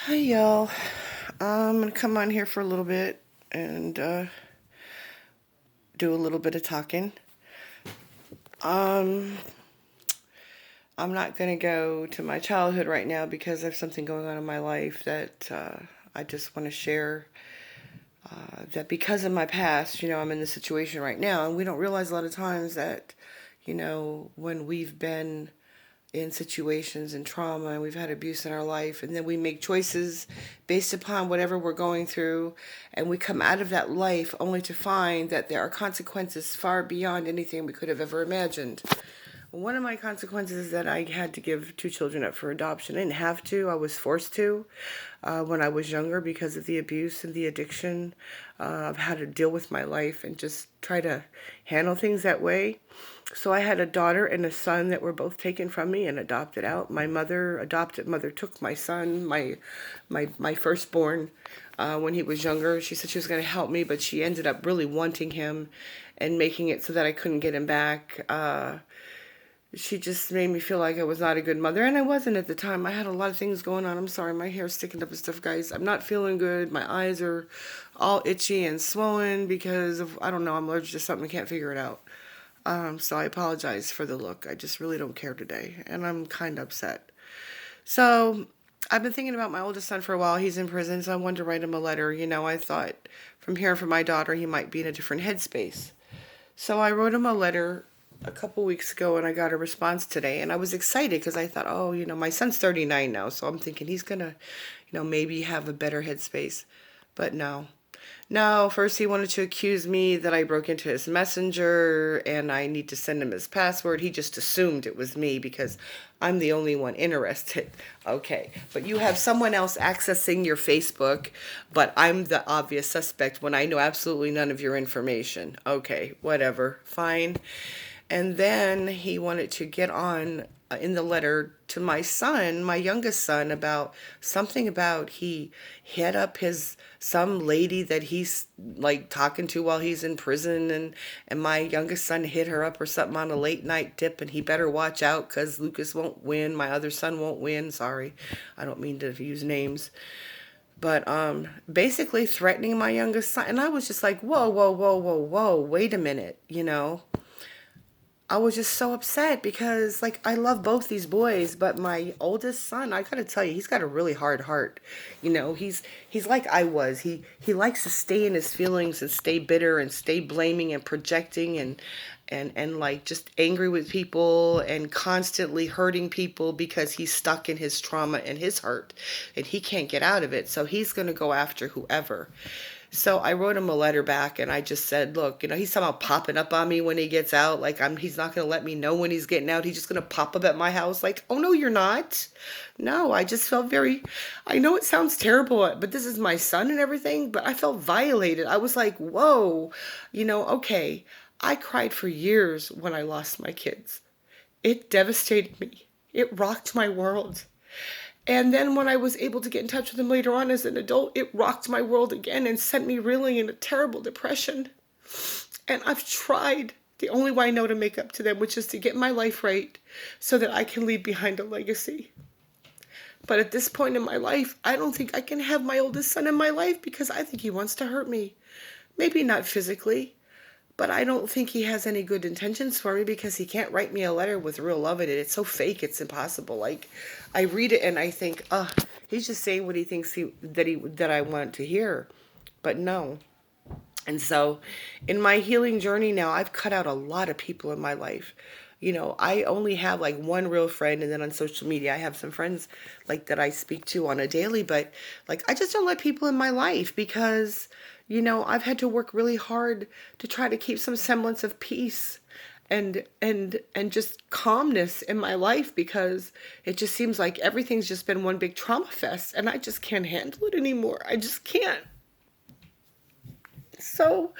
Hi, y'all. I'm gonna come on here for a little bit and do a little bit of talking. Um, I'm not gonna go to my childhood right now because there's something going on in my life that I just want to share. That because of my past, I'm in this situation right now, and we don't realize a lot of times that, when we've been in situations and trauma and we've had abuse in our life, and then we make choices based upon whatever we're going through, and we come out of that life only to find that there are consequences far beyond anything we could have ever imagined. One of my consequences is that I had to give two children up for adoption. I didn't have to, I was forced to when I was younger because of the abuse and the addiction. I've had to deal with my life and just try to handle things that way. So I had a daughter and a son that were both taken from me and adopted out. My adopted mother, took my son, my firstborn, when he was younger. She said she was going to help me, but she ended up really wanting him and making it so that I couldn't get him back. She just made me feel like I was not a good mother, and I wasn't at the time. I had a lot of things going on. I'm sorry, my hair's sticking up and stuff, guys. I'm not feeling good. My eyes are all itchy and swollen because of, I don't know, I'm allergic to something. I can't figure it out. So I apologize for the look. I just really don't care today, and I'm kind of upset. So I've been thinking about my oldest son for a while. He's in prison, so I wanted to write him a letter. I thought from hearing from my daughter, he might be in a different headspace. So I wrote him a letter a couple weeks ago, and I got a response today, and I was excited because I thought, oh, my son's 39 now, so I'm thinking he's gonna, maybe have a better headspace. But no. No, first he wanted to accuse me that I broke into his messenger and I need to send him his password. He just assumed it was me because I'm the only one interested. Okay, but you have someone else accessing your Facebook, but I'm the obvious suspect when I know absolutely none of your information. Okay, whatever, fine. And then he wanted to get on in the letter to my son, my youngest son, about something about he hit up his some lady that he's like talking to while he's in prison, and my youngest son hit her up or something on a late night dip, and he better watch out because Lucas won't win, my other son won't win. Sorry, I don't mean to use names. But basically threatening my youngest son, and I was just like, whoa, whoa, whoa, whoa, whoa, wait a minute. I was just so upset because like I love both these boys, but my oldest son, I gotta tell you, he's got a really hard heart. He's like I was. He likes to stay in his feelings and stay bitter and stay blaming and projecting and like just angry with people and constantly hurting people because he's stuck in his trauma and his hurt and he can't get out of it. So he's gonna go after whoever. So I wrote him a letter back and I just said, look, he's somehow popping up on me when he gets out. Like he's not going to let me know when he's getting out. He's just going to pop up at my house like, oh no, you're not. No, I just felt I know it sounds terrible, but this is my son and everything, but I felt violated. I was like, whoa, okay. I cried for years when I lost my kids. It devastated me. It rocked my world. And then when I was able to get in touch with him later on as an adult, it rocked my world again and sent me reeling in a terrible depression. And I've tried the only way I know to make up to them, which is to get my life right so that I can leave behind a legacy. But at this point in my life, I don't think I can have my oldest son in my life because I think he wants to hurt me. Maybe not physically, but I don't think he has any good intentions for me because he can't write me a letter with real love in it. It's so fake, it's impossible. Like I read it and I think, he's just saying what he thinks that I want to hear. But no. And so in my healing journey now, I've cut out a lot of people in my life. I only have like one real friend, and then on social media I have some friends like that I speak to on a daily, but like I just don't let people in my life because I've had to work really hard to try to keep some semblance of peace and just calmness in my life because it just seems like everything's just been one big trauma fest and I just can't handle it anymore. I just can't. So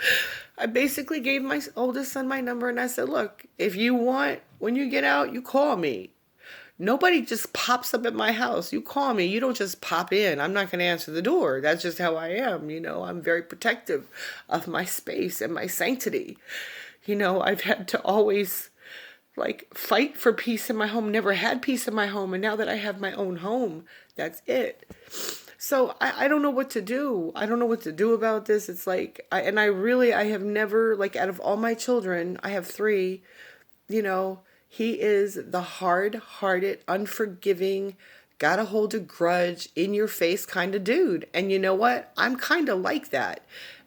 I basically gave my oldest son my number and I said, look, if you want, when you get out, you call me. Nobody just pops up at my house. You call me. You don't just pop in. I'm not going to answer the door. That's just how I am. I'm very protective of my space and my sanctity. I've had to always like fight for peace in my home. Never had peace in my home. And now that I have my own home, that's it. So I don't know what to do. I don't know what to do about this. It's like, I have never, like, out of all my children, I have three, you know, he is the hard-hearted, unforgiving, gotta hold a grudge, in your face kind of dude. And you know what? I'm kind of like that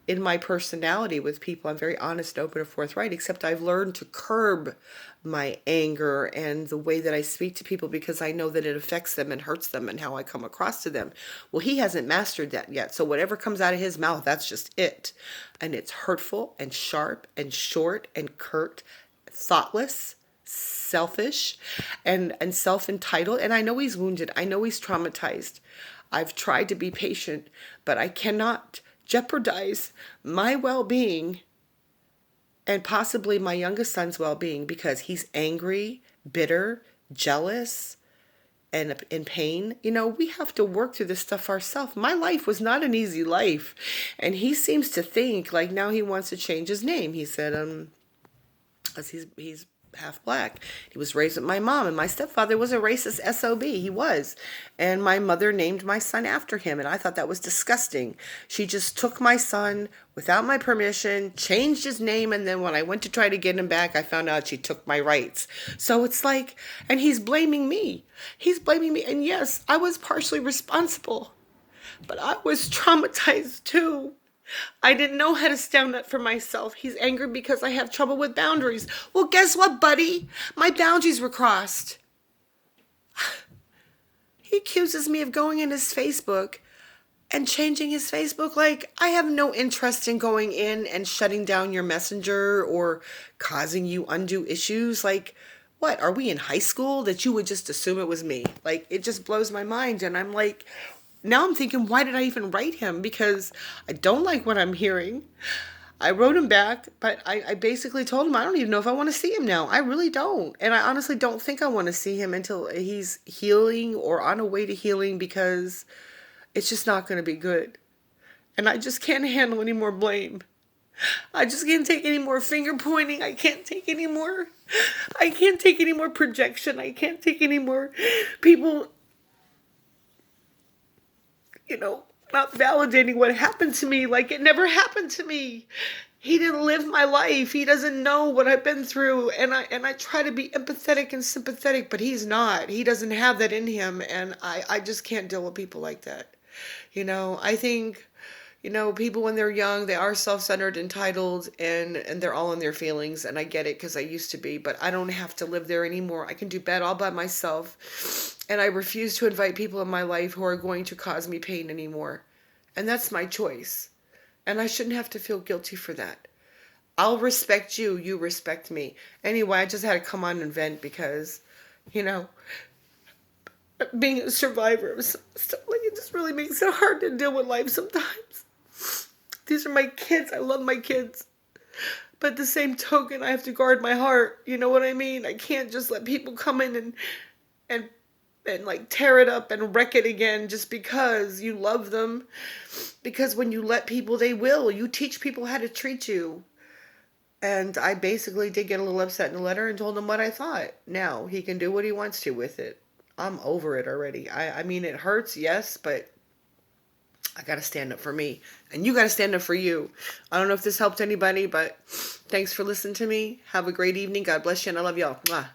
in my personality with people. I'm very honest, open, and forthright, except I've learned to curb my anger and the way that I speak to people because I know that it affects them and hurts them and how I come across to them. Well, he hasn't mastered that yet. So whatever comes out of his mouth, that's just it. And it's hurtful and sharp and short and curt, thoughtless, selfish, and self-entitled. And I know he's wounded. I know he's traumatized. I've tried to be patient, but I cannot jeopardize my well-being and possibly my youngest son's well-being because he's angry, bitter, jealous, and in pain. You know, we have to work through this stuff ourselves. My life was not an easy life. And he seems to think like now he wants to change his name. He said, as he's half black. He was raised with my mom, and my stepfather was a racist SOB. He was. And my mother named my son after him, and I thought that was disgusting. She just took my son without my permission, changed his name, and then when I went to try to get him back, I found out she took my rights. So it's like, and he's blaming me. He's blaming me. And yes, I was partially responsible, but I was traumatized too. I didn't know how to stand up for myself. He's angry because I have trouble with boundaries. Well, guess what, buddy? My boundaries were crossed. He accuses me of going in his Facebook and changing his Facebook. Like, I have no interest in going in and shutting down your messenger or causing you undue issues. Like, what? Are we in high school that you would just assume it was me? Like, it just blows my mind. And I'm like, now I'm thinking, why did I even write him? Because I don't like what I'm hearing. I wrote him back, but I basically told him I don't even know if I want to see him now. I really don't. And I honestly don't think I want to see him until he's healing or on a way to healing because it's just not going to be good. And I just can't handle any more blame. I just can't take any more finger pointing. I can't take any more. I can't take any more projection. I can't take any more people, not validating what happened to me like it never happened to me. He didn't live my life. He doesn't know what I've been through. And I try to be empathetic and sympathetic, but he's not. He doesn't have that in him. And I just can't deal with people like that. I think, people when they're young, they are self-centered, entitled, and they're all in their feelings. And I get it because I used to be, but I don't have to live there anymore. I can do bad all by myself. And I refuse to invite people in my life who are going to cause me pain anymore. And that's my choice. And I shouldn't have to feel guilty for that. I'll respect you. You respect me. Anyway, I just had to come on and vent because, being a survivor of stuff like it just really makes it hard to deal with life sometimes. These are my kids. I love my kids. But at the same token, I have to guard my heart. You know what I mean? I can't just let people come in and like tear it up and wreck it again just because you love them. Because when you let people, they will. You teach people how to treat you. And I basically did get a little upset in the letter and told him what I thought. Now, he can do what he wants to with it. I'm over it already. I mean, it hurts, yes, but I got to stand up for me. And you got to stand up for you. I don't know if this helped anybody, but thanks for listening to me. Have a great evening. God bless you, and I love y'all. Mwah.